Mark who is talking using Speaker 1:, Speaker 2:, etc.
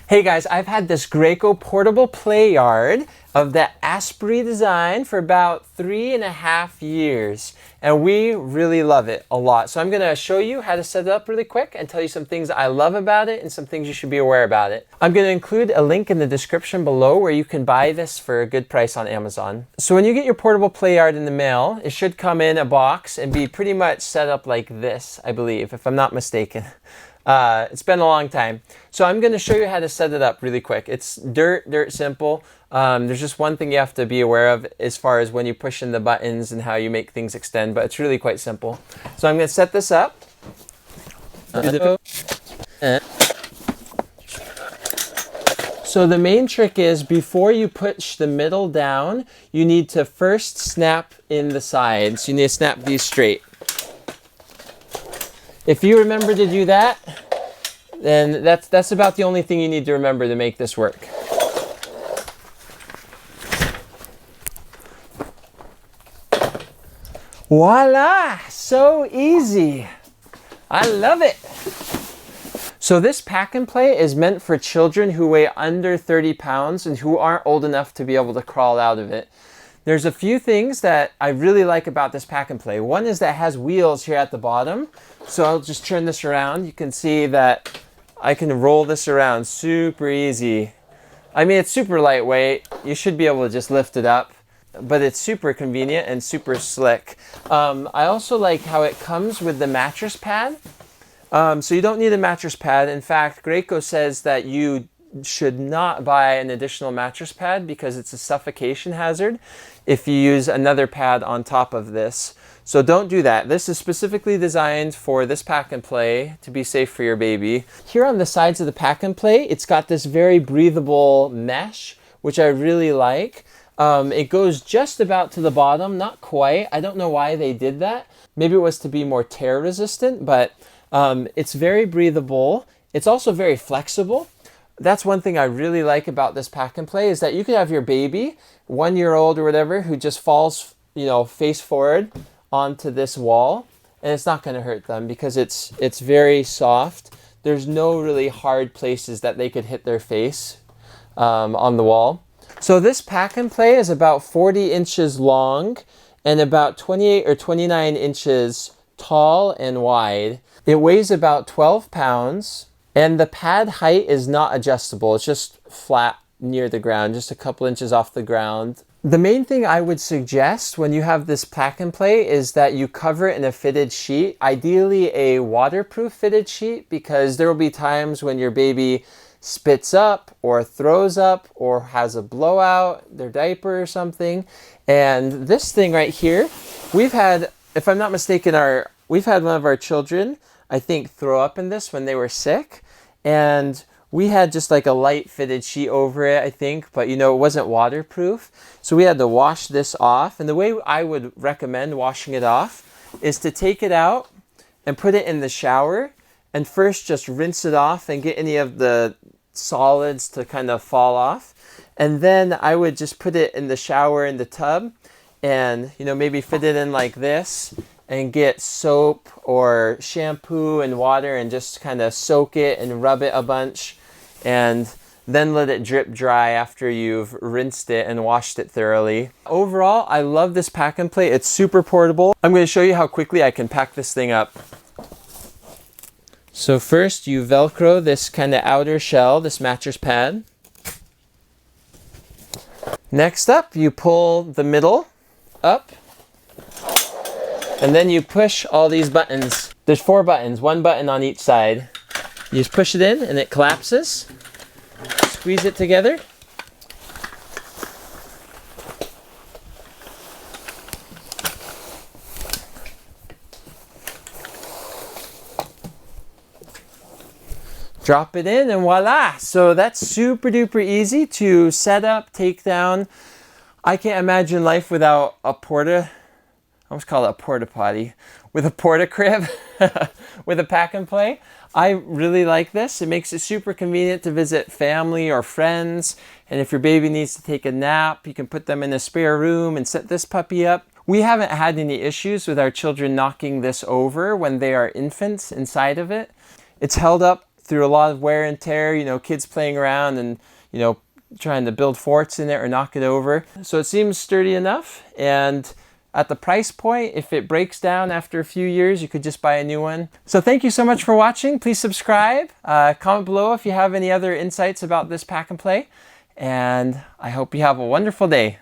Speaker 1: Hey guys, I've had this Graco portable Playard of the Asprey design for about 3.5 years, and we really love it a lot. So I'm going to show you how to set it up really quick and tell you some things I love about it and some things you should be aware about it. I'm going to include a link in the description below where you can buy this for a good price on Amazon. So when you get your portable Playard in the mail, it should come in a box and be pretty much set up like this, I believe, if I'm not mistaken. It's been a long time. So I'm going to show you how to set it up really quick. It's dirt simple. There's just one thing you have to be aware of as far as when you push in the buttons and how you make things extend, but it's really quite simple. So I'm going to set this up. So the main trick is before you push the middle down, you need to first snap in the sides. You need to snap these straight. If you remember to do that, then that's about the only thing you need to remember to make this work. Voila! So easy. I love it. So this pack and play is meant for children who weigh under 30 pounds and who aren't old enough to be able to crawl out of it. There's a few things that I really like about this pack and play. One is that it has wheels here at the bottom. So I'll just turn this around. You can see that I can roll this around super easy. I mean, it's super lightweight. You should be able to just lift it up, but it's super convenient and super slick. I also like how it comes with the mattress pad. So you don't need a mattress pad. In fact, Graco says that you should not buy an additional mattress pad because it's a suffocation hazard if you use another pad on top of this. So don't do that. This is specifically designed for this pack and play to be safe for your baby. Here on the sides of the pack and play, it's got this very breathable mesh, which I really like. It goes just about to the bottom, not quite. I don't know why they did that. Maybe it was to be more tear resistant, but it's very breathable. It's also very flexible. That's one thing I really like about this pack and play is that you could have your baby, 1-year-old or whatever, who just falls, face forward onto this wall, and it's not going to hurt them because it's very soft. There's no really hard places that they could hit their face on the wall. So this pack and play is about 40 inches long and about 28 or 29 inches tall and wide. It weighs about 12 pounds. And the pad height is not adjustable. It's just flat near the ground, just a couple inches off the ground. The main thing I would suggest when you have this pack and play is that you cover it in a fitted sheet, ideally a waterproof fitted sheet, because there will be times when your baby spits up or throws up or has a blowout, their diaper or something. And this thing right here, we've had, if I'm not mistaken, we've had one of our children, I think, throw up in this when they were sick. And we had just like a light fitted sheet over it, I think, but it wasn't waterproof. So we had to wash this off. And the way I would recommend washing it off is to take it out and put it in the shower and first just rinse it off and get any of the solids to kind of fall off. And then I would just put it in the shower in the tub and, maybe fit it in like this and get soap or shampoo and water and just kind of soak it and rub it a bunch and then let it drip dry after you've rinsed it and washed it thoroughly. Overall, I love this pack and play. It's super portable. I'm going to show you how quickly I can pack this thing up. So first you Velcro this kind of outer shell, this mattress pad. Next up, you pull the middle up. And then you push all these buttons. There's 4 buttons, 1 button on each side. You just push it in and it collapses. Squeeze it together. Drop it in and voila! So that's super duper easy to set up, take down. I can't imagine life without a I almost call it a porta potty, with a porta crib, with a pack and play. I really like this. It makes it super convenient to visit family or friends. And if your baby needs to take a nap, you can put them in a spare room and set this puppy up. We haven't had any issues with our children knocking this over when they are infants inside of it. It's held up through a lot of wear and tear, you know, kids playing around and, you know, trying to build forts in it or knock it over. So it seems sturdy enough, and at the price point, if it breaks down after a few years, you could just buy a new one. So thank you so much for watching. Please subscribe. Comment below if you have any other insights about this pack and play. And I hope you have a wonderful day.